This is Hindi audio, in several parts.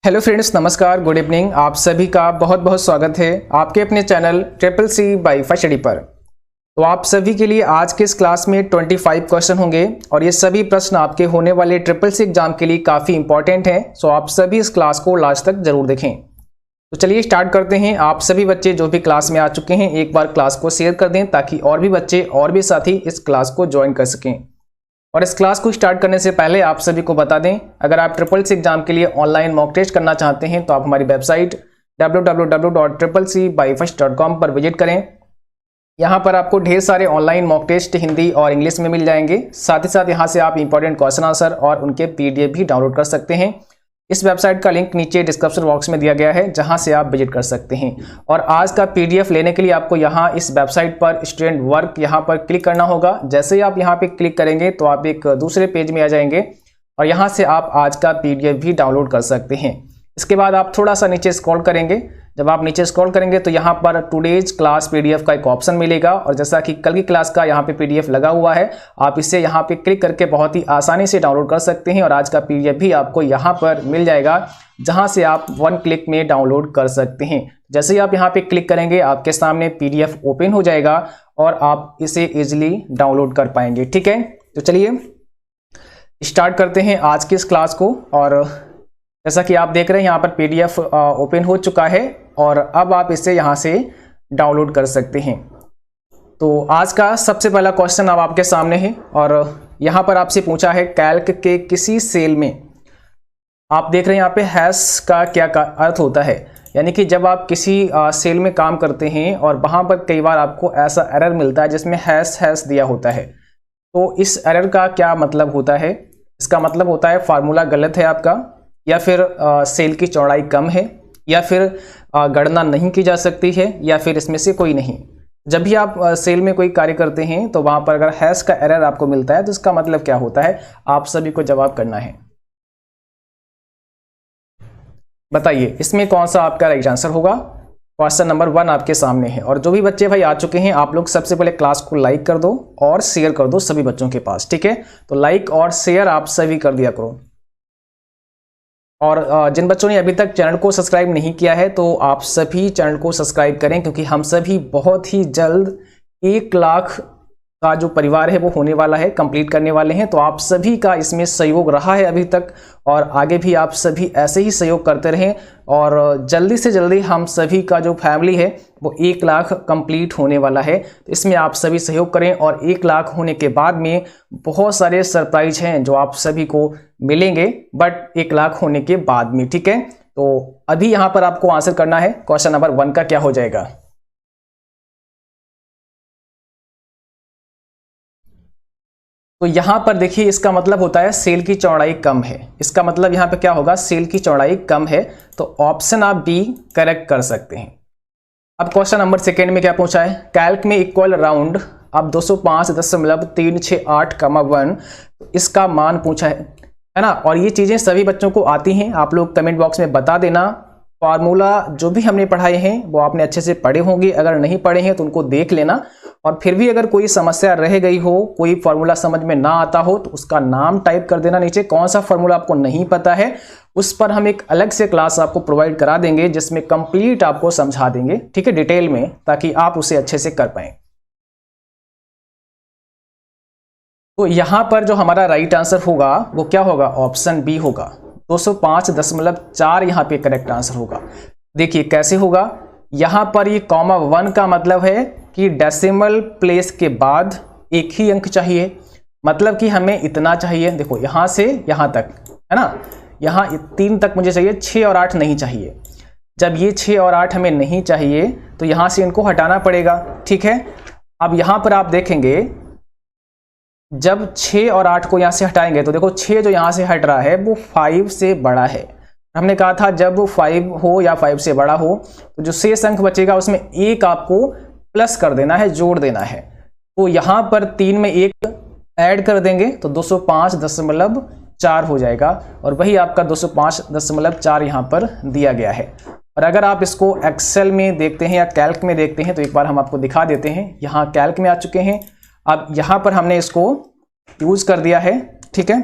हेलो फ्रेंड्स, नमस्कार, गुड इवनिंग। आप सभी का बहुत बहुत स्वागत है आपके अपने channel triple C by study पर। तो आप सभी के लिए आज के इस क्लास में 25 क्वेश्चन होंगे और ये सभी प्रश्न आपके होने वाले ट्रिपल सी एग्जाम के लिए काफ़ी इंपॉर्टेंट हैं। सो आप सभी इस क्लास को लास्ट तक जरूर देखें। तो चलिए स्टार्ट करते हैं। आप सभी बच्चे जो भी क्लास में आ चुके हैं एक बार क्लास को शेयर कर दें ताकि और भी बच्चे और भी साथी इस क्लास को ज्वाइन कर सकें। और इस क्लास को स्टार्ट करने से पहले आप सभी को बता दें, अगर आप ट्रिपल सी एग्जाम के लिए ऑनलाइन मॉक टेस्ट करना चाहते हैं तो आप हमारी वेबसाइट www.triplec.com पर विजिट करें। यहाँ पर आपको ढेर सारे ऑनलाइन मॉक टेस्ट हिंदी और इंग्लिश में मिल जाएंगे। साथ ही साथ यहाँ से आप इंपॉर्टेंट क्वेश्चन आंसर और उनके पीडीएफ भी डाउनलोड कर सकते हैं। इस वेबसाइट का लिंक नीचे डिस्क्रिप्शन बॉक्स में दिया गया है, जहां से आप विजिट कर सकते हैं। और आज का पीडीएफ लेने के लिए आपको यहां इस वेबसाइट पर स्टूडेंट वर्क यहां पर क्लिक करना होगा। जैसे ही आप यहां पे क्लिक करेंगे तो आप एक दूसरे पेज में आ जाएंगे और यहां से आप आज का पीडीएफ भी डाउनलोड कर सकते हैं। इसके बाद आप थोड़ा सा नीचे स्क्रॉल करेंगे। जब आप नीचे स्क्रॉल करेंगे तो यहाँ पर टुडेज क्लास पीडीएफ का एक ऑप्शन मिलेगा और जैसा कि कल की क्लास का यहाँ पे पीडीएफ लगा हुआ है, आप इसे यहाँ पे क्लिक करके बहुत ही आसानी से डाउनलोड कर सकते हैं। और आज का पीडीएफ भी आपको यहाँ पर मिल जाएगा, जहाँ से आप 1 क्लिक में डाउनलोड कर सकते हैं। जैसे ही आप यहाँ पे क्लिक करेंगे आपके सामने पीडीएफ ओपन हो जाएगा और आप इसे इजिली डाउनलोड कर पाएंगे। ठीक है, तो चलिए स्टार्ट करते हैं आज की इस क्लास को। और जैसा कि आप देख रहे हैं यहाँ पर पीडीएफ ओपन हो चुका है और अब आप इसे यहाँ से डाउनलोड कर सकते हैं। तो आज का सबसे पहला क्वेश्चन अब आपके सामने है और यहाँ पर आपसे पूछा है कैल्क के किसी सेल में, आप देख रहे हैं यहाँ पे हैश का क्या अर्थ होता है। यानी कि जब आप किसी सेल में काम करते हैं और वहाँ पर कई बार आपको ऐसा एरर मिलता है जिसमें हैश हैश दिया होता है, तो इस एरर का क्या मतलब होता है? इसका मतलब होता है फार्मूला गलत है आपका, या फिर सेल की चौड़ाई कम है, या फिर गणना नहीं की जा सकती है, या फिर इसमें से कोई नहीं। जब भी आप सेल में कोई कार्य करते हैं तो वहां पर अगर हैश का एरर आपको मिलता है तो इसका मतलब क्या होता है, आप सभी को जवाब करना है। बताइए इसमें कौन सा आपका राइट आंसर होगा। क्वेश्चन नंबर 1 आपके सामने है। और जो भी बच्चे भाई आ चुके हैं, आप लोग सबसे पहले क्लास को लाइक कर दो और शेयर कर दो सभी बच्चों के पास। ठीक है, तो लाइक और शेयर आप सभी कर दिया करो। और जिन बच्चों ने अभी तक चैनल को सब्सक्राइब नहीं किया है तो आप सभी चैनल को सब्सक्राइब करें, क्योंकि हम सभी बहुत ही जल्द 1 लाख का जो परिवार है वो होने वाला है, कंप्लीट करने वाले हैं। तो आप सभी का इसमें सहयोग रहा है अभी तक और आगे भी आप सभी ऐसे ही सहयोग करते रहें और जल्दी से जल्दी हम सभी का जो फैमिली है वो 1 लाख कंप्लीट होने वाला है। तो इसमें आप सभी सहयोग करें और 1 लाख होने के बाद में बहुत सारे सरप्राइज हैं जो आप सभी को मिलेंगे, बट 1 लाख होने के बाद में। ठीक है, तो अभी यहाँ पर आपको आंसर करना है क्वेश्चन नंबर 1 का क्या हो जाएगा। तो यहां पर देखिए इसका मतलब होता है सेल की चौड़ाई कम है। इसका मतलब यहां पे क्या होगा, सेल की चौड़ाई कम है। तो ऑप्शन आप बी करेक्ट कर सकते हैं। अब क्वेश्चन नंबर 2 में क्या पूछा है, कैल्क में इक्वल राउंड अब 205.368,1 इसका मान पूछा है ना। और ये चीजें सभी बच्चों को आती हैं, आप लोग कमेंट बॉक्स में बता देना। फार्मूला जो भी हमने पढ़ाए हैं वो आपने अच्छे से पढ़े होंगे, अगर नहीं पढ़े हैं तो उनको देख लेना। और फिर भी अगर कोई समस्या रह गई हो, कोई फार्मूला समझ में ना आता हो तो उसका नाम टाइप कर देना नीचे। कौन सा फार्मूला आपको नहीं पता है उस पर हम एक अलग से क्लास आपको प्रोवाइड करा देंगे जिसमें कंप्लीट आपको समझा देंगे, ठीक है, डिटेल में, ताकि आप उसे अच्छे से कर पाए। तो यहां पर जो हमारा राइट आंसर होगा वो क्या होगा, ऑप्शन बी होगा। 205.4 यहाँ पे करेक्ट आंसर होगा। देखिए कैसे होगा, यहां पर ये कॉमा 1 का मतलब है कि डेसिमल प्लेस के बाद एक ही अंक चाहिए, मतलब कि हमें इतना चाहिए। देखो यहां से यहां तक है ना, यहां 3 तक मुझे चाहिए, 6 और 8 नहीं चाहिए। जब ये 6 और 8 हमें नहीं चाहिए तो यहां से इनको हटाना पड़ेगा। ठीक है, अब यहां पर आप देखेंगे जब 6 और 8 को यहां से हटाएंगे तो देखो 6 जो यहां से हट रहा है वो 5 से बड़ा है। हमने कहा था जब 5 हो या 5 से बड़ा हो तो जो शेष अंक बचेगा उसमें 1 आपको प्लस कर देना है, जोड़ देना है। तो यहां पर 3 में 1 ऐड कर देंगे तो 205.4 हो जाएगा और वही आपका 205.4 यहां पर दिया गया है। और अगर आप इसको एक्सेल में देखते हैं या कैल्क में देखते हैं तो एक बार हम आपको दिखा देते हैं। यहां कैल्क में आ चुके हैं, अब यहां पर हमने इसको यूज कर दिया है। ठीक है,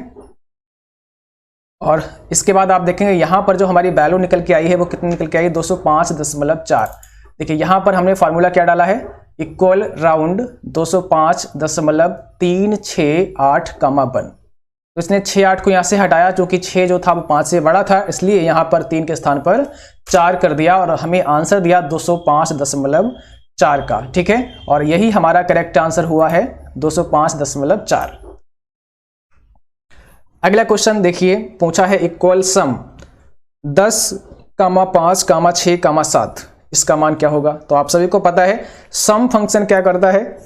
और इसके बाद आप देखेंगे यहाँ पर जो हमारी वैल्यू निकल के आई है वो कितनी निकल के आई है, 205.4। देखिए यहाँ पर हमने फार्मूला क्या डाला है, इक्वल राउंड 205.368, तो इसने 6-8 को यहाँ से हटाया, क्योंकि 6 जो था वो 5 से बड़ा था, इसलिए यहाँ पर 3 के स्थान पर 4 कर दिया और हमें आंसर दिया 205.4 का। ठीक है, और यही हमारा करेक्ट आंसर हुआ है 205.4। अगला क्वेश्चन देखिए, पूछा है इक्वल सम 10, 5, 6, 7, इसका मान क्या होगा। तो आप सभी को पता है सम फंक्शन क्या करता है,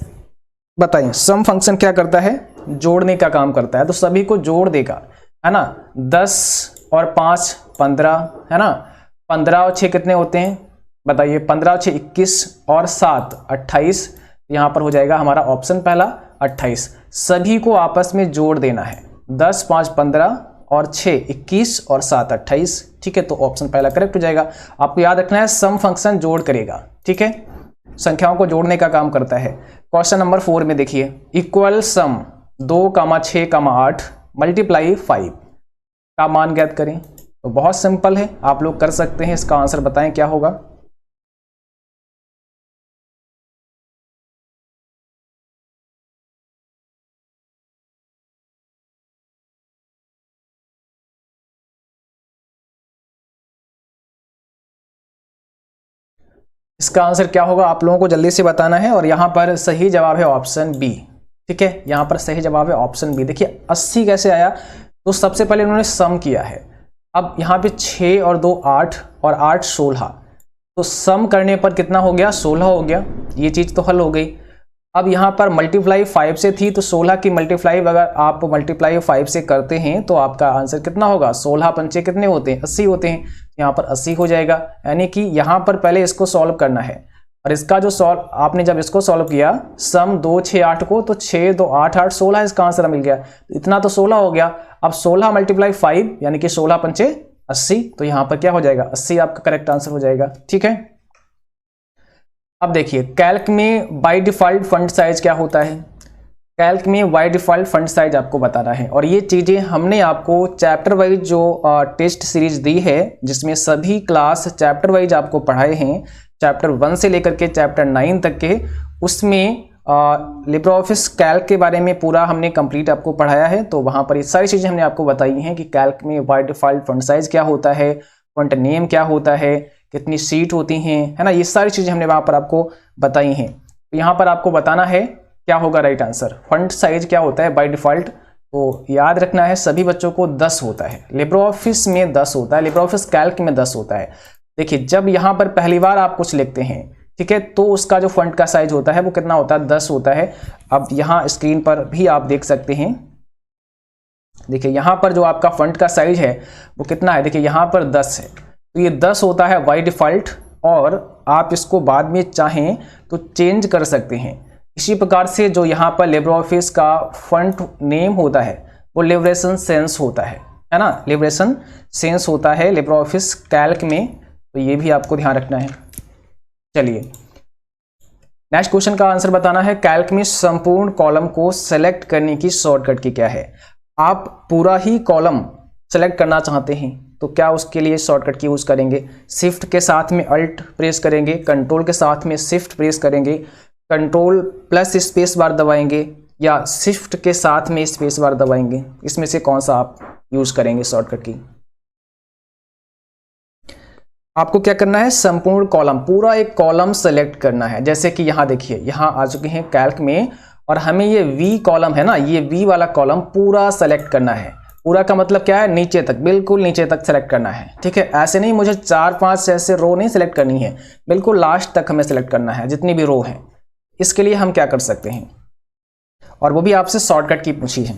बताइए सम फंक्शन क्या करता है, जोड़ने का काम करता है। तो सभी को जोड़ देगा, है ना। 10 और 5 15, है ना। 15 और 6 कितने होते हैं, बताइए। 15 और 6 21 और 7 28। यहाँ पर हो जाएगा हमारा ऑप्शन पहला 28। सभी को आपस में जोड़ देना है, 10, 5, 15 और 6 21 और 7 28। ठीक है, तो ऑप्शन पहला करेक्ट हो जाएगा। आपको याद रखना है सम फंक्शन जोड़ करेगा, ठीक है, संख्याओं को जोड़ने का काम करता है। क्वेश्चन नंबर 4 में देखिए, इक्वल सम 2, 6, 8 मल्टीप्लाई 5 का मान ज्ञात करें। तो बहुत सिंपल है, आप लोग कर सकते हैं। इसका आंसर बताएं क्या होगा। इसका आंसर क्या होगा आप लोगों को जल्दी से बताना है, और यहां पर सही जवाब है ऑप्शन बी। ठीक है, यहां पर सही जवाब है ऑप्शन बी। देखिए 80 कैसे आया, तो सबसे पहले उन्होंने सम किया है। अब यहाँ पे 6 और 2 8 और 8 16, तो सम करने पर कितना हो गया, 16 हो गया। ये चीज़ तो हल हो गई। अब यहाँ पर मल्टीप्लाई 5 से थी, तो 16 की मल्टीप्लाई अगर आप मल्टीप्लाई 5 से करते हैं तो आपका आंसर कितना होगा, 16 पंचे कितने होते हैं, 80 होते हैं। यहाँ पर 80 हो जाएगा। यानी कि यहाँ पर पहले इसको सॉल्व करना है, और इसका जो सॉल्व आपने जब इसको सॉल्व किया सम 2 6 8 को, तो 6 2 8 8 16 इसका आंसर मिल गया। तो इतना तो 16 हो गया। अब 16 मल्टीप्लाई 5 यानी कि 16 पंचे 80, तो यहाँ पर क्या हो जाएगा, 80 आपका करेक्ट आंसर हो जाएगा। ठीक है, अब देखिए कैल्क में बाय डिफॉल्ट फंड साइज क्या होता है। कैल्क में बाय डिफॉल्ट फंड साइज आपको बताना है, और ये चीज़ें हमने आपको चैप्टर वाइज जो टेस्ट सीरीज दी है, जिसमें सभी क्लास चैप्टर वाइज आपको पढ़ाए हैं, चैप्टर 1 से लेकर के चैप्टर 9 तक के, उसमें लिब्रे ऑफिस कैल्क के बारे में पूरा हमने कंप्लीट आपको पढ़ाया है। तो वहाँ पर ये सारी चीज़ें हमने आपको बताई हैं कि कैल्क में बाय डिफॉल्ट फंड साइज क्या होता है, फंड नेम क्या होता है, कितनी सीट होती हैं, है ना। ये सारी चीज़ें हमने वहाँ पर आपको बताई हैं। तो यहाँ पर आपको बताना है क्या होगा राइट आंसर, फंड साइज क्या होता है बाय डिफॉल्ट। तो याद रखना है सभी बच्चों को 10 होता है, लिब्रे ऑफिस में 10 होता है, लिब्रे ऑफिस कैल्क में 10 होता है। देखिए जब यहाँ पर पहली बार आप कुछ लिखते हैं, ठीक है, तो उसका जो फंड का साइज होता है वो कितना होता है, 10 होता है। अब यहाँ स्क्रीन पर भी आप देख सकते हैं, देखिए यहाँ पर जो आपका फंड का साइज है वो कितना है, देखिए यहाँ पर 10 है, तो ये 10 होता है बाय डिफॉल्ट, और आप इसको बाद में चाहें तो चेंज कर सकते हैं। इसी प्रकार से जो यहाँ पर लिब्रे ऑफिस का फंड नेम होता है वो लिबरेशन सेंस होता है ना, लिबरेशन सेंस होता है लिब्रे ऑफिस कैल्क में। तो ये भी आपको ध्यान रखना है। चलिए नेक्स्ट क्वेश्चन का आंसर बताना है, कैल्क में संपूर्ण कॉलम को सेलेक्ट करने की शॉर्टकट की क्या है। आप पूरा ही कॉलम सेलेक्ट करना चाहते हैं तो क्या उसके लिए शॉर्टकट की यूज करेंगे, शिफ्ट के साथ में अल्ट प्रेस करेंगे, कंट्रोल के साथ में शिफ्ट प्रेस करेंगे, कंट्रोल प्लस स्पेस बार दबाएंगे, या शिफ्ट के साथ में स्पेस बार दबाएंगे। इसमें से कौन सा आप यूज करेंगे शॉर्टकट की। आपको क्या करना है, संपूर्ण कॉलम, पूरा एक कॉलम सेलेक्ट करना है। जैसे कि यहाँ देखिए, यहाँ आ चुके हैं कैल्क में, और हमें ये वी कॉलम है ना, ये वी वाला कॉलम पूरा सेलेक्ट करना है। पूरा का मतलब क्या है, नीचे तक, बिल्कुल नीचे तक सेलेक्ट करना है। ठीक है, ऐसे नहीं मुझे 4-5 ऐसे रो नहीं सेलेक्ट करनी है, बिल्कुल लास्ट तक हमें सेलेक्ट करना है जितनी भी रो है। इसके लिए हम क्या कर सकते हैं, और वो भी आपसे शॉर्टकट की पूछी है।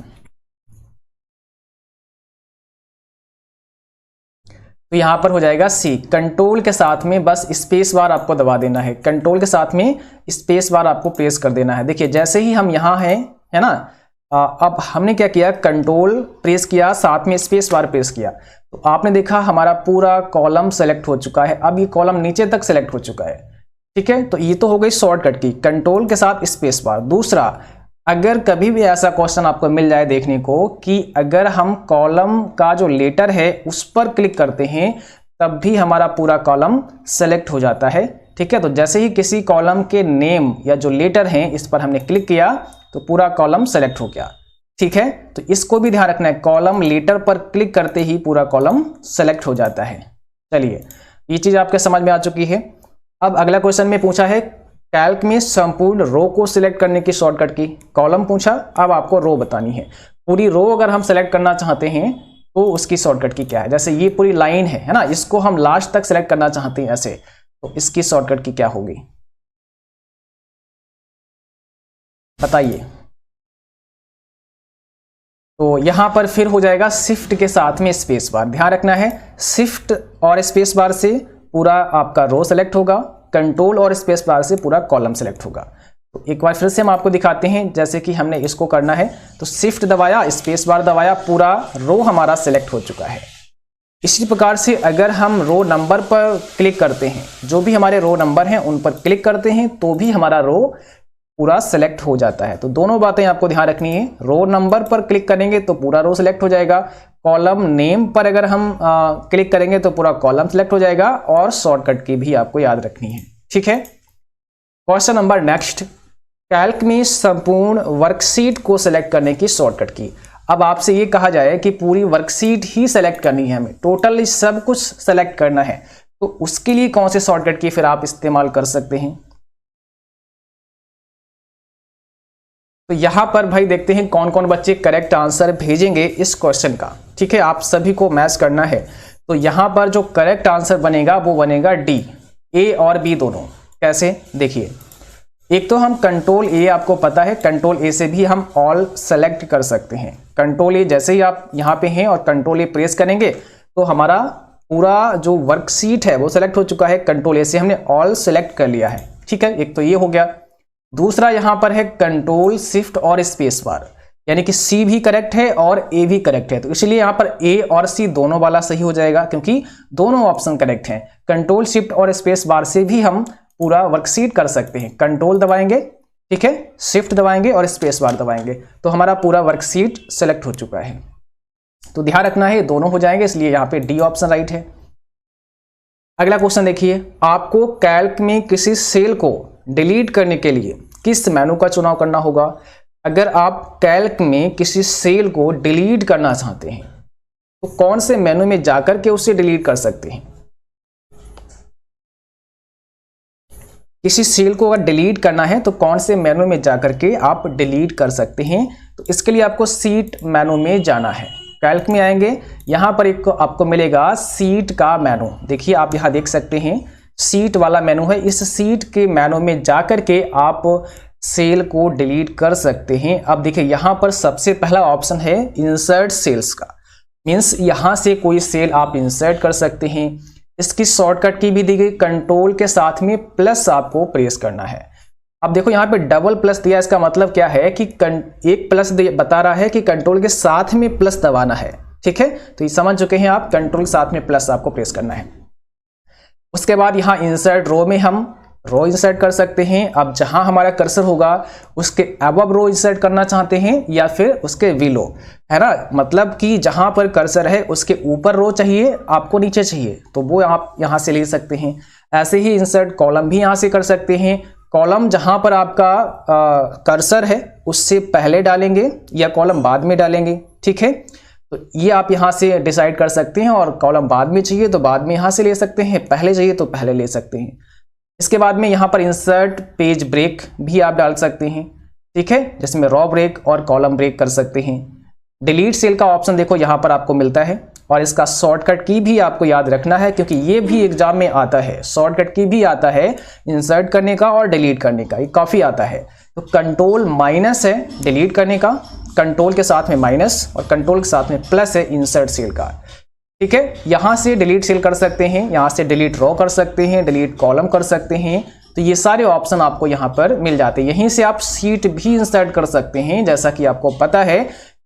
तो यहां पर हो जाएगा सी, कंट्रोल के साथ में बस स्पेस बार आपको दबा देना है, कंट्रोल के साथ में स्पेस बार आपको प्रेस कर देना है। देखिए जैसे ही हम यहां हैं, है ना, अब हमने क्या किया, कंट्रोल प्रेस किया, साथ में स्पेस बार प्रेस किया, तो आपने देखा हमारा पूरा कॉलम सेलेक्ट हो चुका है। अब ये कॉलम नीचे तक सेलेक्ट हो चुका है। ठीक है, तो ये तो हो गई शॉर्टकट की, कंट्रोल के साथ स्पेस बार। दूसरा, अगर कभी भी ऐसा क्वेश्चन आपको मिल जाए देखने को कि अगर हम कॉलम का जो लेटर है उस पर क्लिक करते हैं तब भी हमारा पूरा कॉलम सेलेक्ट हो जाता है, ठीक है। तो जैसे ही किसी कॉलम के नेम या जो लेटर हैं इस पर हमने क्लिक किया तो पूरा कॉलम सेलेक्ट हो गया, ठीक है। तो इसको भी ध्यान रखना है, कॉलम लेटर पर क्लिक करते ही पूरा कॉलम सेलेक्ट हो जाता है। चलिए, ये चीज आपके समझ में आ चुकी है। अब अगला क्वेश्चन में पूछा है कैल्क में संपूर्ण रो को सिलेक्ट करने की शॉर्टकट की। कॉलम पूछा, अब आपको रो बतानी है। पूरी रो अगर हम सेलेक्ट करना चाहते हैं तो उसकी शॉर्टकट की क्या है। जैसे ये पूरी लाइन है ना, इसको हम लास्ट तक सेलेक्ट करना चाहते हैं ऐसे, तो इसकी शॉर्टकट की क्या होगी बताइए। तो यहां पर फिर हो जाएगा शिफ्ट के साथ में स्पेस बार। ध्यान रखना है, शिफ्ट और स्पेस बार से पूरा आपका रो सेलेक्ट होगा, कंट्रोल और स्पेस बार से पूरा कॉलम सेलेक्ट होगा। तो एक बार फिर से हम आपको दिखाते हैं, जैसे कि हमने इसको करना है तो शिफ्ट दबाया, स्पेस बार दबाया, पूरा रो हमारा सेलेक्ट हो चुका है। इसी प्रकार से अगर हम रो नंबर पर क्लिक करते हैं, जो भी हमारे रो नंबर हैं उन पर क्लिक करते हैं तो भी हमारा रो पूरा सेलेक्ट हो जाता है। तो दोनों बातें आपको ध्यान रखनी है, रो नंबर पर क्लिक करेंगे तो पूरा रो सेलेक्ट हो जाएगा, कॉलम नेम पर अगर हम क्लिक करेंगे तो पूरा कॉलम सेलेक्ट हो जाएगा, और शॉर्टकट की भी आपको याद रखनी है, ठीक है। क्वेश्चन नंबर नेक्स्ट, कैल्क में संपूर्ण वर्कशीट को सेलेक्ट करने की शॉर्टकट की। अब आपसे ये कहा जाए कि पूरी वर्कशीट ही सेलेक्ट करनी है, हमें टोटल सब कुछ सेलेक्ट करना है, तो उसके लिए कौन से शॉर्टकट की फिर आप इस्तेमाल कर सकते हैं। तो यहां पर भाई देखते हैं कौन कौन बच्चे करेक्ट आंसर भेजेंगे इस क्वेश्चन का, ठीक है। आप सभी को मैच करना है। तो यहां पर जो करेक्ट आंसर बनेगा वो बनेगा डी, ए और बी दोनों। कैसे, देखिए, एक तो हम कंट्रोल ए, आपको पता है कंट्रोल ए से भी हम ऑल सेलेक्ट कर सकते हैं। कंट्रोल ए जैसे ही आप यहां पे हैं और कंट्रोल ए प्रेस करेंगे तो हमारा पूरा जो वर्कशीट है वो सेलेक्ट हो चुका है, कंट्रोल ए से हमने ऑल सेलेक्ट कर लिया है, ठीक है। एक तो ये हो गया। दूसरा यहां पर है कंट्रोल शिफ्ट और स्पेस बार, यानी कि सी भी करेक्ट है और ए भी करेक्ट है, तो इसलिए यहां पर ए और सी दोनों वाला सही हो जाएगा क्योंकि दोनों ऑप्शन करेक्ट हैं। कंट्रोल शिफ्ट और स्पेस बार से भी हम पूरा वर्कशीट कर सकते हैं, कंट्रोल दबाएंगे, ठीक है, शिफ्ट दबाएंगे और स्पेस बार दबाएंगे तो हमारा पूरा वर्कशीट सेलेक्ट हो चुका है। तो ध्यान रखना है दोनों हो जाएंगे, इसलिए यहां पे डी ऑप्शन राइट है। अगला क्वेश्चन देखिए, आपको कैल्क में किसी सेल को डिलीट करने के लिए किस मेनू का चुनाव करना होगा। अगर आप कैल्क में किसी सेल को डिलीट करना चाहते हैं तो कौन से मेनू में जाकर के उसे डिलीट कर सकते हैं। किसी सेल को अगर डिलीट करना है तो कौन से मेनू में जाकर के आप डिलीट कर सकते हैं। तो इसके लिए आपको सीट मेनू में जाना है। कैल्क में आएंगे, यहां पर एक आपको मिलेगा सीट का मेनू। देखिए आप यहां देख सकते हैं सीट वाला मेनू है, इस सीट के मेनू में जाकर के आप सेल को डिलीट कर सकते हैं। अब देखिए यहां पर सबसे पहला ऑप्शन है इंसर्ट सेल्स का, मीन्स यहां से कोई सेल आप इंसर्ट कर सकते हैं। इसकी शॉर्टकट की भी दी गई, कंट्रोल के साथ में प्लस आपको प्रेस करना है। अब देखो यहाँ पे डबल प्लस दिया, इसका मतलब क्या है कि एक प्लस बता रहा है कि कंट्रोल के साथ में प्लस दबाना है, ठीक है। तो ये समझ चुके हैं आप, कंट्रोल के साथ में प्लस आपको प्रेस करना है। उसके बाद यहाँ इंसर्ट रो में हम रो इंसर्ट कर सकते हैं। अब जहां हमारा कर्सर होगा उसके अबव रो इंसर्ट करना चाहते हैं या फिर उसके बिलो, है ना, मतलब कि जहां पर कर्सर है उसके ऊपर रो चाहिए आपको, नीचे चाहिए, तो वो आप यहां से ले सकते हैं। ऐसे ही इंसर्ट कॉलम भी यहां से कर सकते हैं। कॉलम जहां पर आपका कर्सर है उससे पहले डालेंगे या कॉलम बाद में डालेंगे, ठीक है। तो ये आप यहां से डिसाइड कर सकते हैं, और कॉलम बाद में चाहिए तो बाद में यहां से ले सकते हैं, पहले चाहिए तो पहले ले सकते हैं। इसके बाद में यहां पर इंसर्ट पेज ब्रेक भी आप डाल सकते हैं, ठीक है, जिसमें रॉ ब्रेक और कॉलम ब्रेक कर सकते हैं। डिलीट सेल का ऑप्शन देखो यहां पर आपको मिलता है, और इसका शॉर्टकट की भी आपको याद रखना है क्योंकि ये भी एग्जाम में आता है। शॉर्टकट की भी आता है इंसर्ट करने का और डिलीट करने का, ये काफी आता है। तो कंट्रोल माइनस है डिलीट करने का, कंट्रोल के साथ में माइनस और कंट्रोल के साथ में प्लस है इंसर्ट सेल का, ठीक है। यहां से डिलीट सेल कर सकते हैं, यहां से डिलीट रो कर सकते हैं, डिलीट कॉलम कर सकते हैं। तो ये सारे ऑप्शन आपको यहां पर मिल जाते हैं। यहीं से आप सीट भी इंसर्ट कर सकते हैं। जैसा कि आपको पता है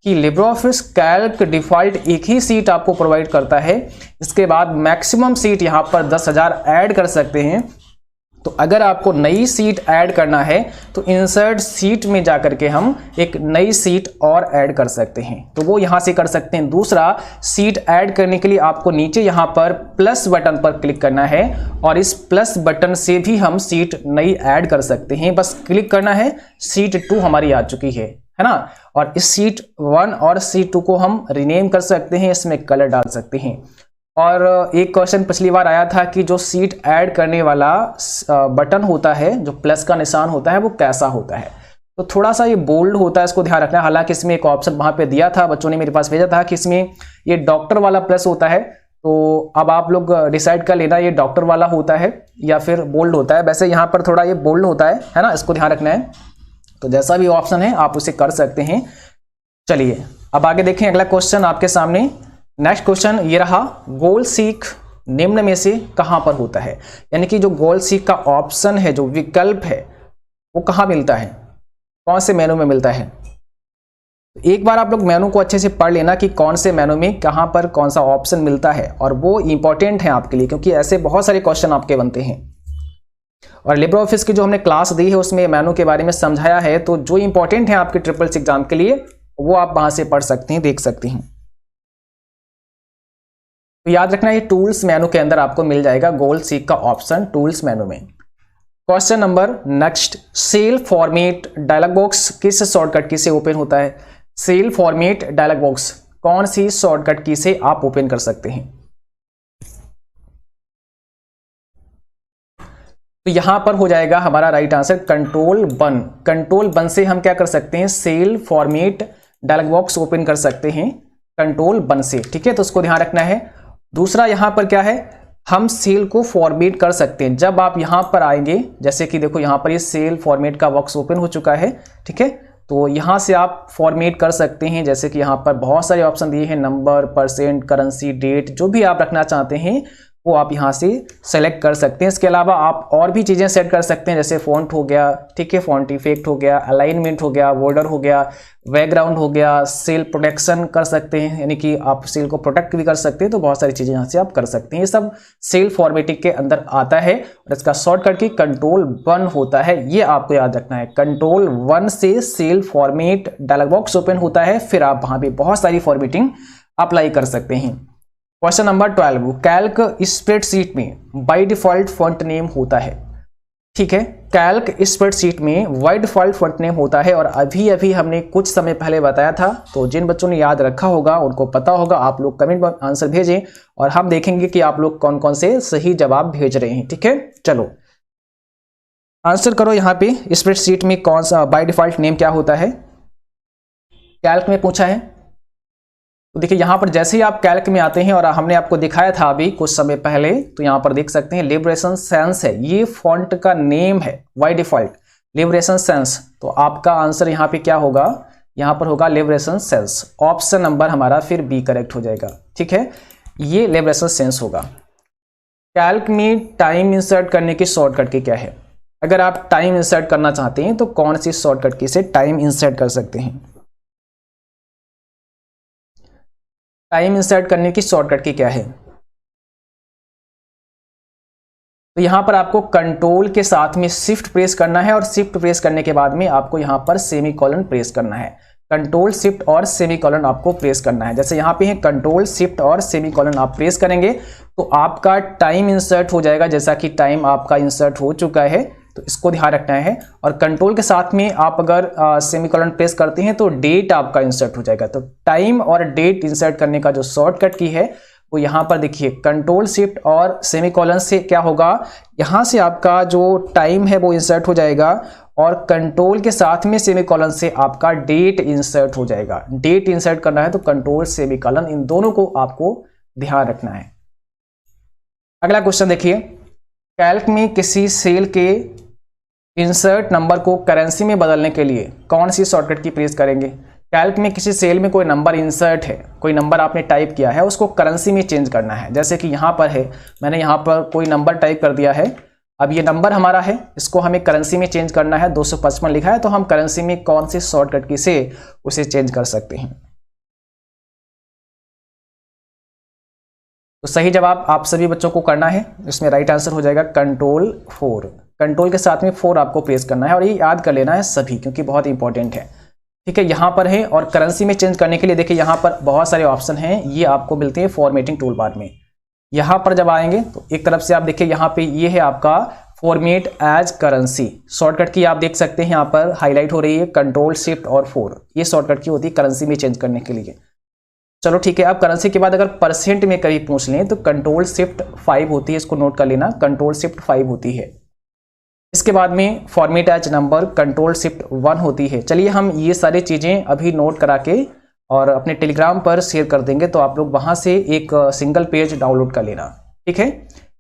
कि लिब्रियोफिस कैल्क डिफॉल्ट एक ही सीट आपको प्रोवाइड करता है, इसके बाद मैक्सिमम सीट यहां पर 10,000 ऐड कर सकते हैं। तो अगर आपको नई सीट ऐड करना है तो इंसर्ट सीट में जाकर के हम एक नई सीट और ऐड कर सकते हैं, तो वो यहां से कर सकते हैं। दूसरा, सीट ऐड करने के लिए आपको नीचे यहां पर प्लस बटन पर क्लिक करना है और इस प्लस बटन से भी हम सीट नई ऐड कर सकते हैं। बस क्लिक करना है, सीट 2 हमारी आ चुकी है ना। और इस सीट 1 और सीट 2 को हम रीनेम कर सकते हैं, इसमें कलर डाल सकते हैं। और एक क्वेश्चन पिछली बार आया था कि जो सीट ऐड करने वाला बटन होता है, जो प्लस का निशान होता है, वो कैसा होता है। तो थोड़ा सा ये बोल्ड होता है, इसको ध्यान रखना है। हालांकि इसमें एक ऑप्शन वहां पे दिया था, बच्चों ने मेरे पास भेजा था कि इसमें ये डॉक्टर वाला प्लस होता है। तो अब आप लोग डिसाइड कर लेना ये डॉक्टर वाला होता है या फिर बोल्ड होता है। वैसे यहाँ पर थोड़ा ये बोल्ड होता है ना, इसको ध्यान रखना है। तो जैसा भी ऑप्शन है आप उसे कर सकते हैं। चलिए अब आगे देखें, अगला क्वेश्चन आपके सामने। नेक्स्ट क्वेश्चन ये रहा, गोल सीक निम्न में से कहां पर होता है। यानी कि जो गोल सीक का ऑप्शन है, जो विकल्प है, वो कहां मिलता है, कौन से मेनू में मिलता है। एक बार आप लोग मेनू को अच्छे से पढ़ लेना कि कौन से मेनू में कहां पर कौन सा ऑप्शन मिलता है, और वो इंपॉर्टेंट है आपके लिए, क्योंकि ऐसे बहुत सारे क्वेश्चन आपके बनते हैं। और लिब्रे ऑफिस की जो हमने क्लास दी है उसमें मेनू के बारे में समझाया है, तो जो इंपॉर्टेंट है आपके ट्रिपल सी एग्जाम के लिए वो आप वहां से पढ़ सकते हैं, देख सकते हैं। तो याद रखना, ये टूल्स मेनू के अंदर आपको मिल जाएगा गोल सीक का ऑप्शन, टूल्स मेनू में। Question number next, cell format dialog box किस शॉर्टकट की से ओपन होता है। सेल फॉर्मेट डायलॉग बॉक्स कौन सी शॉर्टकट की से आप ओपन कर सकते हैं। तो यहां पर हो जाएगा हमारा राइट आंसर कंट्रोल 1। कंट्रोल 1 से हम क्या कर सकते हैं, cell format dialog box open कर सकते हैं कंट्रोल 1 से। ठीक है, तो उसको ध्यान रखना है। दूसरा यहां पर क्या है, हम सेल को फॉर्मेट कर सकते हैं। जब आप यहां पर आएंगे, जैसे कि देखो यहां पर ये सेल फॉर्मेट का बॉक्स ओपन हो चुका है। ठीक है, तो यहां से आप फॉर्मेट कर सकते हैं, जैसे कि यहां पर बहुत सारे ऑप्शन दिए हैं, नंबर, परसेंट, करेंसी, डेट, जो भी आप रखना चाहते हैं वो आप यहां से सेलेक्ट कर सकते हैं। इसके अलावा आप और भी चीजें सेट कर सकते हैं, जैसे फॉन्ट हो गया, ठीक है, फॉन्ट इफेक्ट हो गया, अलाइनमेंट हो गया, बॉर्डर हो गया, बैकग्राउंड हो गया, सेल प्रोटेक्शन कर सकते हैं, यानी कि आप सेल को प्रोटेक्ट भी कर सकते हैं। तो बहुत सारी चीजें यहां से आप कर सकते हैं। ये सब सेल फॉर्मेटिंग के अंदर आता है और इसका शॉर्टकट की कंट्रोल 1 होता है, ये आपको याद रखना है। कंट्रोल 1 से cell format dialog box open होता है, फिर आप वहां पे बहुत सारी फॉर्मेटिंग अप्लाई कर सकते हैं। क्वेश्चन नंबर 12, कैल्क स्प्रेडशीट में बाय डिफॉल्ट फॉन्ट नेम होता है। ठीक है, कैल्क स्प्रेडशीट में बाय डिफॉल्ट फॉन्ट नेम होता है, और अभी अभी हमने कुछ समय पहले बताया था। तो जिन बच्चों ने याद रखा होगा उनको पता होगा, आप लोग कमेंट में आंसर भेजें और हम देखेंगे कि आप लोग कौन कौन से सही जवाब भेज रहे हैं। ठीक है, चलो आंसर करो। यहाँ पे स्प्रेडशीट में कौन सा बाय डिफॉल्ट नेम क्या होता है, कैल्क में पूछा है। तो देखिए यहां पर जैसे ही आप कैल्क में आते हैं, और हमने आपको दिखाया था अभी कुछ समय पहले, तो यहां पर देख सकते हैं लिबरेशन सेंस है, ये फॉन्ट का नेम है बाय डिफॉल्ट, लिबरेशन सेंस। तो आपका आंसर यहां पे क्या होगा, यहां पर होगा लिबरेशन सेंस। ऑप्शन नंबर हमारा फिर बी करेक्ट हो जाएगा। ठीक है, ये लिबरेशन सेंस होगा। कैल्क में टाइम इंसर्ट करने की शॉर्टकट की क्या है। अगर आप टाइम इंसर्ट करना चाहते हैं तो कौन सी शॉर्टकट की से टाइम इंसर्ट कर सकते हैं। टाइम इंसर्ट करने की शॉर्टकट की क्या है। तो यहां पर आपको कंट्रोल के साथ में शिफ्ट प्रेस करना है, और शिफ्ट प्रेस करने के बाद में आपको यहां पर सेमीकोलन प्रेस करना है। कंट्रोल शिफ्ट और सेमीकोलन आपको प्रेस करना है। जैसे यहां पे है कंट्रोल शिफ्ट और सेमीकोलन आप प्रेस करेंगे तो आपका टाइम इंसर्ट हो जाएगा, जैसा कि टाइम आपका इंसर्ट हो चुका है। तो इसको ध्यान रखना है। और कंट्रोल के साथ में आप अगर सेमीकोलन प्रेस करते हैं तो डेट आपका इंसर्ट हो जाएगा। तो टाइम और डेट इंसर्ट करने का जो शॉर्टकट की है वो यहां पर देखिए, कंट्रोल शिफ्ट और सेमीकोलन से क्या होगा, यहां से आपका जो टाइम है वो इंसर्ट हो जाएगा, और कंट्रोल के साथ में सेमीकोलन से आपका डेट इंसर्ट हो जाएगा। डेट इंसर्ट करना है तो कंट्रोल सेमीकोलन, इन दोनों को आपको ध्यान रखना है। अगला क्वेश्चन देखिए, कैल्क में किसी सेल के इंसर्ट नंबर को करेंसी में बदलने के लिए कौन सी शॉर्टकट की प्रेस करेंगे। कैल्क में किसी सेल में कोई नंबर इंसर्ट है, कोई नंबर आपने टाइप किया है, उसको करेंसी में चेंज करना है। जैसे कि यहाँ पर है, मैंने यहाँ पर कोई नंबर टाइप कर दिया है, अब ये नंबर हमारा है, इसको हमें करेंसी में चेंज करना है। 255 लिखा है, तो हम करेंसी में कौन सी शॉर्टकट की से उसे चेंज कर सकते हैं। तो सही जवाब आप सभी बच्चों को करना है, इसमें राइट आंसर हो जाएगा कंट्रोल 4। कंट्रोल के साथ में 4 आपको प्रेस करना है और ये याद कर लेना है सभी, क्योंकि बहुत इंपॉर्टेंट है। ठीक है, यहाँ पर है। और करेंसी में चेंज करने के लिए देखिए यहाँ पर बहुत सारे ऑप्शन हैं, ये आपको मिलते हैं फॉर्मेटिंग टूल बार में। यहाँ पर जब आएंगे तो एक तरफ से आप देखिए यहाँ पे ये है आपका फॉर्मेट एज करेंसी, शॉर्टकट की आप देख सकते हैं यहाँ पर हाईलाइट हो रही है कंट्रोल शिफ्ट और 4, ये शॉर्टकट की होती है करेंसी में चेंज करने के लिए। चलो ठीक है, अब करेंसी के बाद अगर परसेंट में कभी पूछ लें तो कंट्रोल शिफ्ट 5 होती है, इसको नोट कर लेना, कंट्रोल शिफ्ट 5 होती है। इसके बाद में format as number control shift 1 होती है। चलिए हम ये सारी चीज़ें अभी नोट करा के और अपने टेलीग्राम पर शेयर कर देंगे, तो आप लोग वहाँ से एक सिंगल पेज डाउनलोड कर लेना, ठीक है।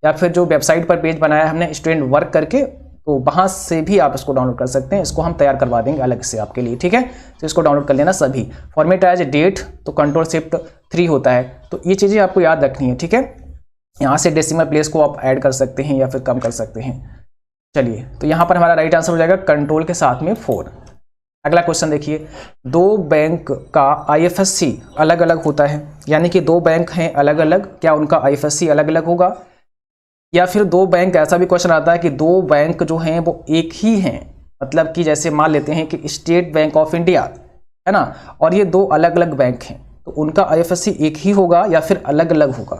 या फिर जो वेबसाइट पर पेज बनाया है हमने स्टूडेंट वर्क करके, तो वहाँ से भी आप इसको डाउनलोड कर सकते हैं, इसको हम तैयार करवा देंगे अलग से आपके लिए, ठीक है। तो इसको डाउनलोड कर लेना सभी। फॉर्मेट एज डेट तो कंट्रोल शिफ्ट 3 होता है, तो ये चीज़ें आपको याद रखनी है, ठीक है। यहाँ से डेसिमल प्लेस को आप ऐड कर सकते हैं या फिर कम कर सकते हैं। चलिए, तो यहाँ पर हमारा राइट आंसर हो जाएगा कंट्रोल के साथ में 4। अगला क्वेश्चन देखिए, 2 बैंक का IFSC अलग अलग होता है, यानी कि 2 बैंक हैं अलग अलग, क्या उनका IFSC अलग अलग होगा? या फिर 2 बैंक, ऐसा भी क्वेश्चन आता है कि 2 बैंक जो हैं वो एक ही हैं, मतलब कि जैसे मान लेते हैं कि स्टेट बैंक ऑफ इंडिया है ना, और ये 2 अलग अलग बैंक हैं, तो उनका IFSC एक ही होगा या फिर अलग अलग होगा?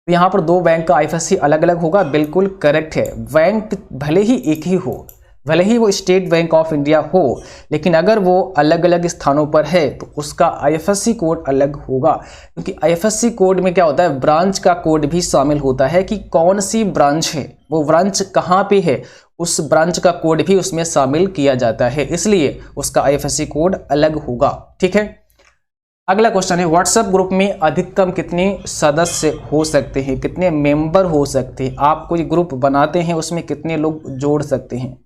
तो यहाँ पर 2 बैंक का IFSC अलग अलग होगा, बिल्कुल करेक्ट है। बैंक भले ही एक ही हो, भले ही वो स्टेट बैंक ऑफ इंडिया हो, लेकिन अगर वो अलग अलग स्थानों पर है तो उसका IFSC कोड अलग होगा, क्योंकि IFSC कोड में क्या होता है, ब्रांच का कोड भी शामिल होता है कि कौन सी ब्रांच है, वो ब्रांच कहाँ पे है, उस ब्रांच का कोड भी उसमें शामिल किया जाता है, इसलिए उसका IFSC कोड अलग होगा, ठीक है। अगला क्वेश्चन है, व्हाट्सएप ग्रुप में अधिकतम कितने सदस्य हो सकते हैं, कितने मेंबर हो सकते हैं? आप कोई ग्रुप बनाते हैं उसमें कितने लोग जोड़ सकते हैं,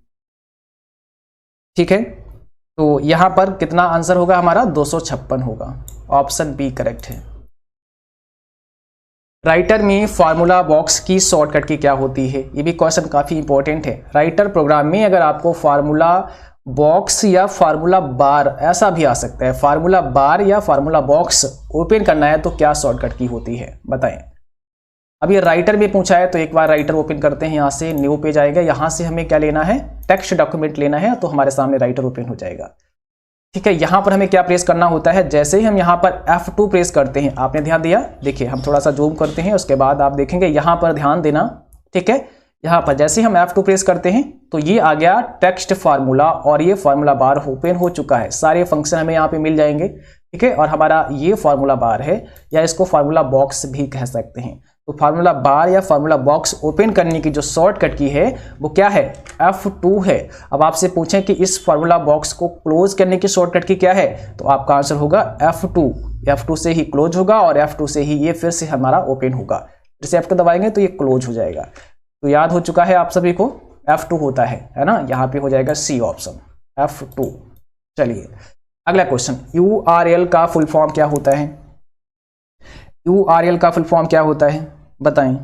ठीक है। तो यहां पर कितना आंसर होगा हमारा? 256 होगा, ऑप्शन बी करेक्ट है। राइटर में फार्मूला बॉक्स की शॉर्टकट की क्या होती है? ये भी क्वेश्चन काफी इंपॉर्टेंट है। राइटर प्रोग्राम में अगर आपको फार्मूला बॉक्स या फार्मूला बार, ऐसा भी आ सकता है, फार्मूला बार या फार्मूला बॉक्स ओपन करना है तो क्या शॉर्टकट की होती है, बताएं। अब ये राइटर में पूछा है, तो एक बार राइटर ओपन करते हैं, यहाँ से न्यू पेज आएगा, यहाँ से हमें क्या लेना है, टेक्स्ट डॉक्यूमेंट लेना है, तो हमारे सामने राइटर ओपन हो जाएगा, ठीक है। यहाँ पर हमें क्या प्रेस करना होता है, जैसे ही हम यहाँ पर F2 प्रेस करते हैं, आपने ध्यान दिया, देखिए हम थोड़ा सा जूम करते हैं, उसके बाद आप देखेंगे यहाँ पर ध्यान देना, ठीक है। यहाँ पर जैसे ही हम F2 प्रेस करते हैं तो ये आ गया टेक्स्ट फार्मूला और ये फार्मूला बार ओपन हो चुका है, सारे फंक्शन हमें यहाँ पे मिल जाएंगे, ठीक है। और हमारा ये फार्मूला बार है, या इसको फार्मूला बॉक्स भी कह सकते हैं। तो फार्मूला बार या फार्मूला बॉक्स ओपन करने की जो शॉर्टकट की है वो क्या है, F2 है। अब आपसे पूछें कि इस फार्मूला बॉक्स को क्लोज करने की शॉर्टकट की क्या है, तो आपका आंसर होगा F2। F2 से ही क्लोज होगा और F2 से ही ये फिर से हमारा ओपन होगा, फिर से F2 दबाएंगे तो ये क्लोज हो जाएगा। तो याद हो चुका है आप सभी को, F2 होता है ना, यहाँ पे हो जाएगा C ऑप्शन, F2। चलिए अगला क्वेश्चन, URL का फुल फॉर्म क्या होता है? URL का फुल फॉर्म क्या होता है, बताएं।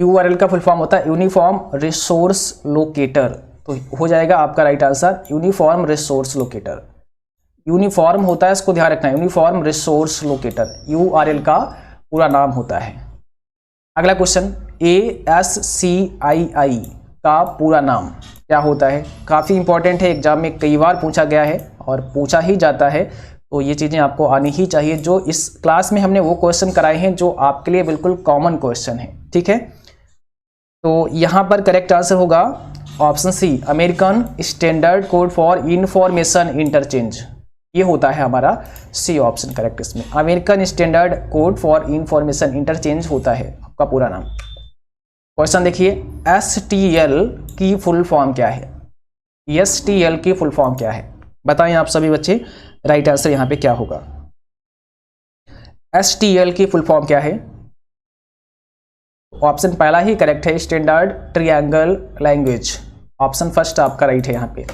URL का फुल फॉर्म होता है यूनिफॉर्म रिसोर्स लोकेटर, तो हो जाएगा आपका right answer uniform resource locator. Uniform होता है, इसको ध्यान रखना, यूनिफॉर्म रिसोर्स लोकेटर URL का पूरा नाम होता है। अगला क्वेश्चन, ASCII का पूरा नाम क्या होता है? काफ़ी इंपॉर्टेंट है, एग्जाम में कई बार पूछा गया है और पूछा ही जाता है, तो ये चीज़ें आपको आनी ही चाहिए। जो इस क्लास में हमने वो क्वेश्चन कराए हैं जो आपके लिए बिल्कुल कॉमन क्वेश्चन है, ठीक है। तो यहाँ पर करेक्ट आंसर होगा option C, American standard code for information interchange, ये होता है हमारा सी ऑप्शन करेक्ट। इसमें American standard code for information interchange होता है आपका पूरा नाम। क्वेश्चन देखिए, STL की फुल फॉर्म क्या है? STL की फुल फॉर्म क्या है, बताएं आप सभी बच्चे। राइट आंसर यहाँ पे क्या होगा? STL की फुल फॉर्म क्या है? ऑप्शन पहला ही करेक्ट है, standard triangle language, option first आपका राइट है यहाँ पे।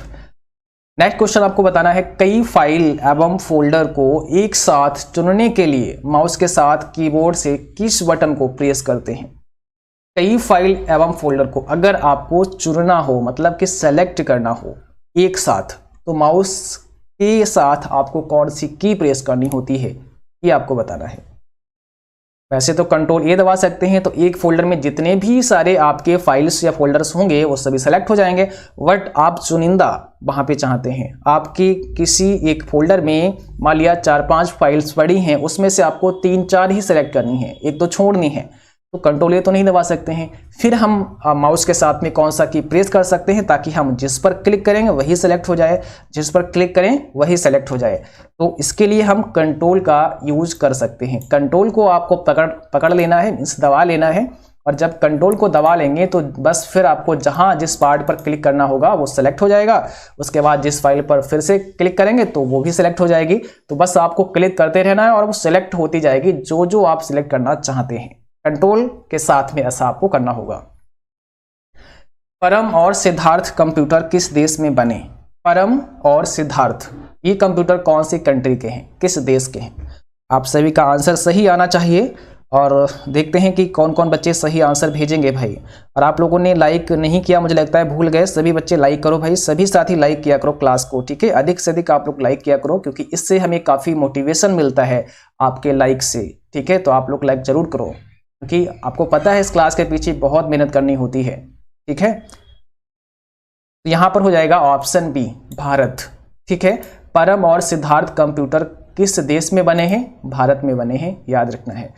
नेक्स्ट क्वेश्चन आपको बताना है, कई फाइल एवं फोल्डर को एक साथ चुनने के लिए माउस के साथ कीबोर्ड से किस बटन को प्रेस करते हैं? कई फाइल एवं फोल्डर को अगर आपको चुनना हो, मतलब कि सेलेक्ट करना हो एक साथ, तो माउस के साथ आपको कौन सी की प्रेस करनी होती है, ये आपको बताना है। वैसे तो कंट्रोल ए दबा सकते हैं तो एक फोल्डर में जितने भी सारे आपके फाइल्स या फोल्डर्स होंगे वो सभी सेलेक्ट हो जाएंगे। बट आप चुनिंदा वहाँ पे चाहते हैं, आपकी किसी एक फोल्डर में मान लिया 4-5 फाइल्स पड़ी हैं, उसमें से आपको 3-4 ही सेलेक्ट करनी है, एक तो छोड़नी है, तो कंट्रोल ए तो नहीं दबा सकते हैं। फिर हम माउस के साथ में कौन सा की प्रेस कर सकते हैं ताकि हम जिस पर क्लिक करेंगे वही सेलेक्ट हो जाए, जिस पर क्लिक करें वही सेलेक्ट हो जाए। तो इसके लिए हम कंट्रोल का यूज कर सकते हैं। कंट्रोल को आपको पकड़ लेना है, मीन्स दबा लेना है, और जब कंट्रोल को दबा लेंगे तो बस फिर आपको जहां जिस पार्ट पर क्लिक करना होगा वो सेलेक्ट हो जाएगा। उसके बाद जिस फाइल पर फिर से क्लिक करेंगे तो वो भी सिलेक्ट हो जाएगी। तो बस आपको क्लिक करते रहना है और वो सिलेक्ट होती जाएगी जो जो आप सिलेक्ट करना चाहते हैं। कंट्रोल के साथ में ऐसा आपको करना होगा। परम और सिद्धार्थ कंप्यूटर किस देश में बने? परम और सिद्धार्थ ये कंप्यूटर कौन सी कंट्री के हैं, किस देश के हैं? आप सभी का आंसर सही आना चाहिए और देखते हैं कि कौन कौन बच्चे सही आंसर भेजेंगे भाई। और आप लोगों ने लाइक नहीं किया, मुझे लगता है भूल गए। सभी बच्चे लाइक करो भाई, सभी साथी लाइक किया करो क्लास को, ठीक है? अधिक से अधिक आप लोग लाइक किया करो क्योंकि इससे हमें काफ़ी मोटिवेशन मिलता है आपके लाइक से, ठीक है? तो आप लोग लाइक जरूर करो क्योंकि आपको पता है इस क्लास के पीछे बहुत मेहनत करनी होती है, ठीक है? तो यहाँ पर हो जाएगा ऑप्शन बी, भारत, ठीक है? परम और सिद्धार्थ कंप्यूटर किस देश में बने हैं? भारत में बने हैं, याद रखना है।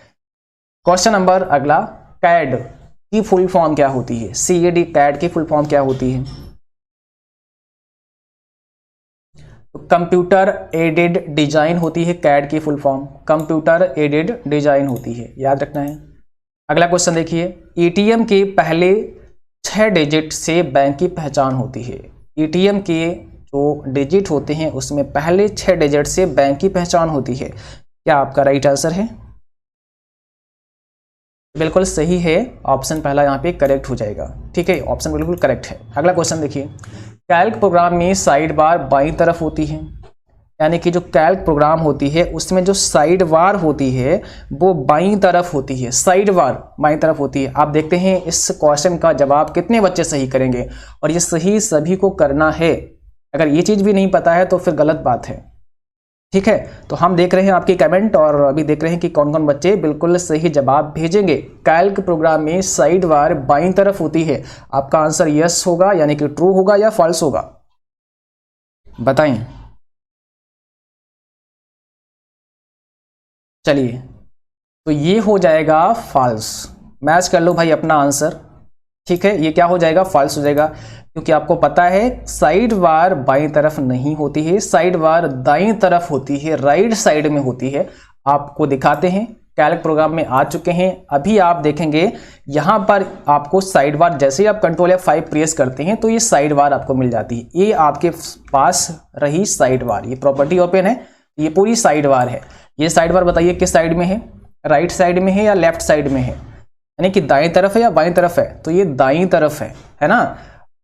क्वेश्चन नंबर अगला, कैड की फुल फॉर्म क्या होती है? CAD कैड की फुल फॉर्म क्या होती है? कंप्यूटर एडेड डिजाइन होती है कैड की full form, computer aided design होती है, याद रखना है। अगला क्वेश्चन देखिए, ATM के पहले 6 डिजिट से बैंक की पहचान होती है। ATM के जो डिजिट होते हैं उसमें पहले 6 डिजिट से बैंक की पहचान होती है। क्या आपका राइट आंसर है? बिल्कुल सही है, ऑप्शन पहला यहाँ पे करेक्ट हो जाएगा, ठीक है? ऑप्शन बिल्कुल करेक्ट है। अगला क्वेश्चन देखिए, कैल्क प्रोग्राम में साइड बार बाईं तरफ होती है, यानी कि जो कैल्क प्रोग्राम होती है उसमें जो साइड बार होती है वो बाईं तरफ होती है, साइड बार बाईं तरफ होती है। आप देखते हैं इस क्वेश्चन का जवाब कितने बच्चे सही करेंगे, और ये सही सभी को करना है। अगर ये चीज़ भी नहीं पता है तो फिर गलत बात है, ठीक है? तो हम देख रहे हैं आपके कमेंट और अभी देख रहे हैं कि कौन कौन बच्चे बिल्कुल सही जवाब भेजेंगे। कैल्क प्रोग्राम में साइड बार बाईं तरफ होती है। आपका आंसर यस होगा, यानी कि ट्रू होगा या फॉल्स होगा, बताएं। चलिए, तो ये हो जाएगा फॉल्स। मैच कर लो भाई अपना आंसर, ठीक है? ये क्या हो जाएगा? फॉल्स हो जाएगा, क्योंकि आपको पता है साइड बार बाईं तरफ नहीं होती है, साइड बार दाईं तरफ होती है, राइट साइड में होती है। आपको दिखाते हैं, कैल्क प्रोग्राम में आ चुके हैं। अभी आप देखेंगे यहाँ पर आपको साइड बार, जैसे ही आप कंट्रोल F5 प्रेस करते हैं तो ये साइड बार आपको मिल जाती है। ये आपके पास रही साइड बार, ये प्रॉपर्टी ओपन है, ये पूरी साइड बार है। ये साइड बार बताइए किस साइड में है? राइट साइड में है या लेफ्ट साइड में है? यानी कि दाईं तरफ है या बाईं तरफ है? तो ये दाईं तरफ है ना?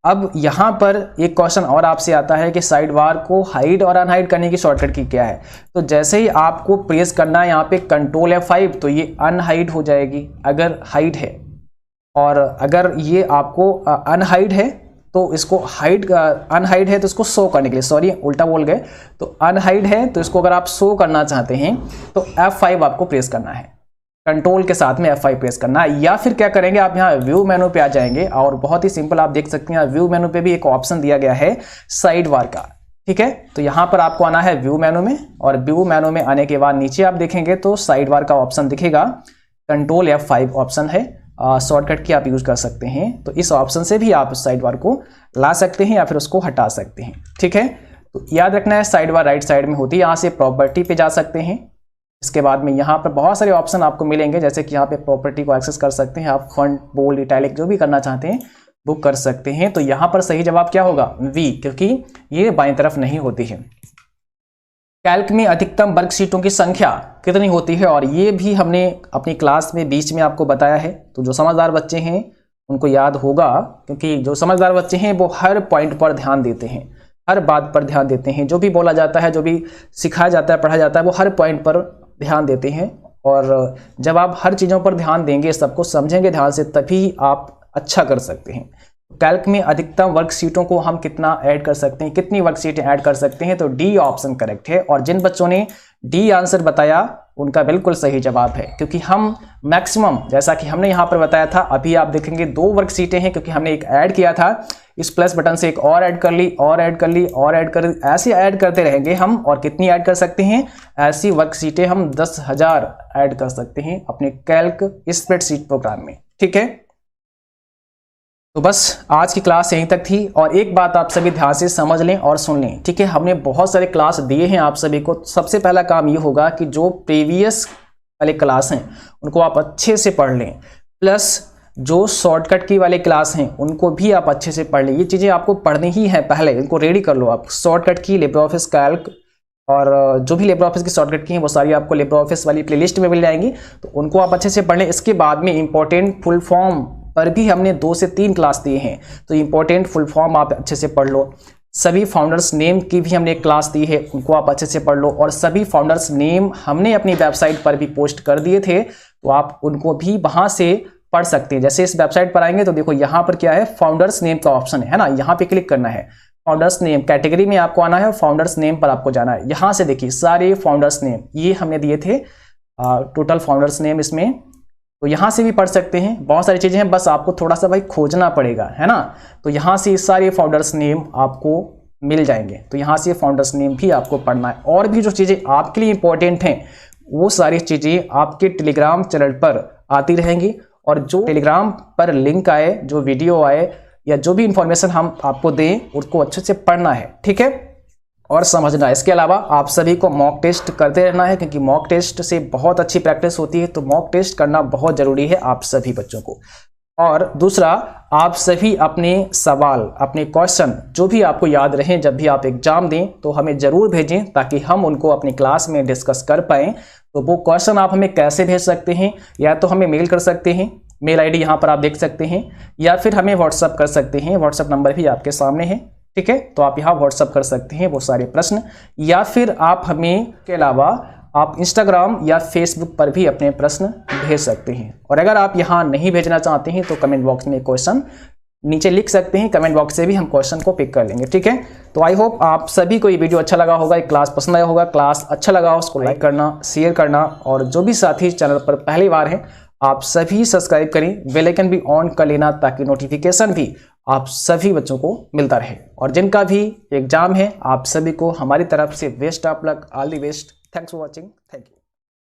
अब यहाँ पर एक क्वेश्चन और आपसे आता है कि साइड बार को हाइड और अनहाइड करने की शॉर्टकट की क्या है? तो जैसे ही आपको प्रेस करना है यहाँ पे कंट्रोल F5 तो ये अनहाइड हो जाएगी अगर हाइड है, और अगर ये आपको अनहाइड है तो इसको हाइड, अनहाइड है तो इसको शो करने के लिए, सॉरी उल्टा बोल गए, तो अनहाइड है तो इसको अगर आप शो करना चाहते हैं तो F5 आपको प्रेस करना है, कंट्रोल के साथ में F5 प्रेस करना है। या फिर क्या करेंगे, आप यहाँ व्यू मेनू पे आ जाएंगे और बहुत ही सिंपल आप देख सकते हैं व्यू मेनू पे भी एक ऑप्शन दिया गया है साइड बार का, ठीक है? तो यहाँ पर आपको आना है व्यू मेनू में, और व्यू मेनू में आने के बाद नीचे आप देखेंगे तो साइड बार का ऑप्शन दिखेगा, कंट्रोल F5 ऑप्शन है, शॉर्टकट की आप यूज कर सकते हैं। तो इस ऑप्शन से भी आप साइड बार को ला सकते हैं या फिर उसको हटा सकते हैं, ठीक है? तो याद रखना है साइड बार राइट साइड में होती है। यहाँ से प्रॉपर्टी पे जा सकते हैं, इसके बाद में यहाँ पर बहुत सारे ऑप्शन आपको मिलेंगे, जैसे कि यहाँ पे प्रॉपर्टी को एक्सेस कर सकते हैं आप, फॉन्ट, बोल्ड, इटैलिक जो भी करना चाहते हैं वो कर सकते हैं। तो यहाँ पर सही जवाब क्या होगा? वी, क्योंकि ये बाईं तरफ नहीं होती है। कैल्क में अधिकतम वर्कशीटों की संख्या कितनी होती है? और ये भी हमने अपनी क्लास में बीच में आपको बताया है, तो जो समझदार बच्चे हैं उनको याद होगा, क्योंकि जो समझदार बच्चे हैं वो हर पॉइंट पर ध्यान देते हैं, हर बात पर ध्यान देते हैं, जो भी बोला जाता है, जो भी सिखाया जाता है, पढ़ाया जाता है, वो हर पॉइंट पर ध्यान देते हैं। और जब आप हर चीज़ों पर ध्यान देंगे, सबको समझेंगे ध्यान से, तभी आप अच्छा कर सकते हैं। कैल्क में अधिकतम वर्कशीटों को हम कितना ऐड कर सकते हैं, कितनी वर्कशीटें ऐड कर सकते हैं? तो डी ऑप्शन करेक्ट है। और जिन बच्चों ने डी आंसर बताया उनका बिल्कुल सही जवाब है, क्योंकि हम मैक्सिमम, जैसा कि हमने यहाँ पर बताया था, अभी आप देखेंगे 2 वर्कशीटें हैं, क्योंकि हमने एक ऐड किया था, इस प्लस बटन से एक और ऐड कर ली, और ऐड कर ली, और ऐड कर ली, ऐसे ऐड करते रहेंगे हम। और कितनी ऐड कर सकते हैं? ऐसी वर्कशीटें हम 10,000 ऐड कर सकते हैं अपने कैल्क स्प्रेडशीट प्रोग्राम में। ठीक है, तो बस आज की क्लास यहीं तक थी। और एक बात आप सभी ध्यान से समझ लें और सुन लें, ठीक है। हमने बहुत सारे क्लास दिए हैं आप सभी को। सबसे पहला काम ये होगा कि जो प्रीवियस वाले क्लास हैं उनको आप अच्छे से पढ़ लें, प्लस जो शॉर्टकट की वाले क्लास हैं उनको भी आप अच्छे से पढ़ लें। ये चीज़ें आपको पढ़नी ही है, पहले इनको रेडी कर लो आप। शॉर्टकट की, लिब्रे ऑफिस कैल्क, और जो भी लिब्रे ऑफिस की शॉर्टकट की हैं वो सारी आपको लिब्रे ऑफिस वाली प्लेलिस्ट में मिल जाएंगी, तो उनको आप अच्छे से पढ़ लें। इसके बाद में इंपॉर्टेंट फुल फॉर्म पर भी हमने 2 से 3 क्लास दिए हैं, तो इंपॉर्टेंट फुल फॉर्म आप अच्छे से पढ़ लो। सभी फाउंडर्स नेम की भी हमने एक क्लास दी है, उनको आप अच्छे से पढ़ लो। और सभी फाउंडर्स नेम हमने अपनी वेबसाइट पर भी पोस्ट कर दिए थे, तो आप उनको भी वहां से पढ़ सकते हैं। जैसे इस वेबसाइट पर आएंगे तो देखो यहाँ पर क्या है, फाउंडर्स नेम का ऑप्शन है ना, यहाँ पे क्लिक करना है। फाउंडर्स नेम कैटेगरी में आपको आना है, फाउंडर्स नेम पर आपको जाना है। यहाँ से देखिए सारे फाउंडर्स नेम ये हमने दिए थे, टोटल फाउंडर्स नेम इसमें, तो यहाँ से भी पढ़ सकते हैं। बहुत सारी चीज़ें हैं, बस आपको थोड़ा सा भाई खोजना पड़ेगा, है ना। तो यहाँ से सारे फाउंडर्स नेम आपको मिल जाएंगे, तो यहाँ से फाउंडर्स नेम भी आपको पढ़ना है। और भी जो चीज़ें आपके लिए इंपॉर्टेंट हैं वो सारी चीज़ें आपके टेलीग्राम चैनल पर आती रहेंगी, और जो टेलीग्राम पर लिंक आए, जो वीडियो आए, या जो भी इंफॉर्मेशन हम आपको दें उसको अच्छे से पढ़ना है, ठीक है, और समझना है। इसके अलावा आप सभी को मॉक टेस्ट करते रहना है, क्योंकि मॉक टेस्ट से बहुत अच्छी प्रैक्टिस होती है, तो मॉक टेस्ट करना बहुत ज़रूरी है आप सभी बच्चों को। और दूसरा, आप सभी अपने सवाल, अपने क्वेश्चन जो भी आपको याद रहें जब भी आप एग्जाम दें, तो हमें ज़रूर भेजें, ताकि हम उनको अपनी क्लास में डिस्कस कर पाएँ। तो वो क्वेश्चन आप हमें कैसे भेज सकते हैं? या तो हमें मेल कर सकते हैं, मेल आईडी यहाँ पर आप देख सकते हैं, या फिर हमें व्हाट्सअप कर सकते हैं, व्हाट्सअप नंबर भी आपके सामने है, ठीक है। तो आप यहाँ व्हाट्सअप कर सकते हैं वो सारे प्रश्न, या फिर आप हमें के अलावा आप इंस्टाग्राम या फेसबुक पर भी अपने प्रश्न भेज सकते हैं। और अगर आप यहाँ नहीं भेजना चाहते हैं तो कमेंट बॉक्स में क्वेश्चन नीचे लिख सकते हैं, कमेंट बॉक्स से भी हम क्वेश्चन को पिक कर लेंगे, ठीक है। तो आई होप आप सभी को ये वीडियो अच्छा लगा होगा, एक क्लास पसंद आया होगा। क्लास अच्छा लगा हो उसको लाइक करना, शेयर करना, और जो भी साथी चैनल पर पहली बार हैं आप सभी सब्सक्राइब करें, बेल आइकन भी ऑन कर लेना, ताकि नोटिफिकेशन भी आप सभी बच्चों को मिलता रहे। और जिनका भी एग्जाम है आप सभी को हमारी तरफ से best of luck, all the best. Thanks for watching, thank you.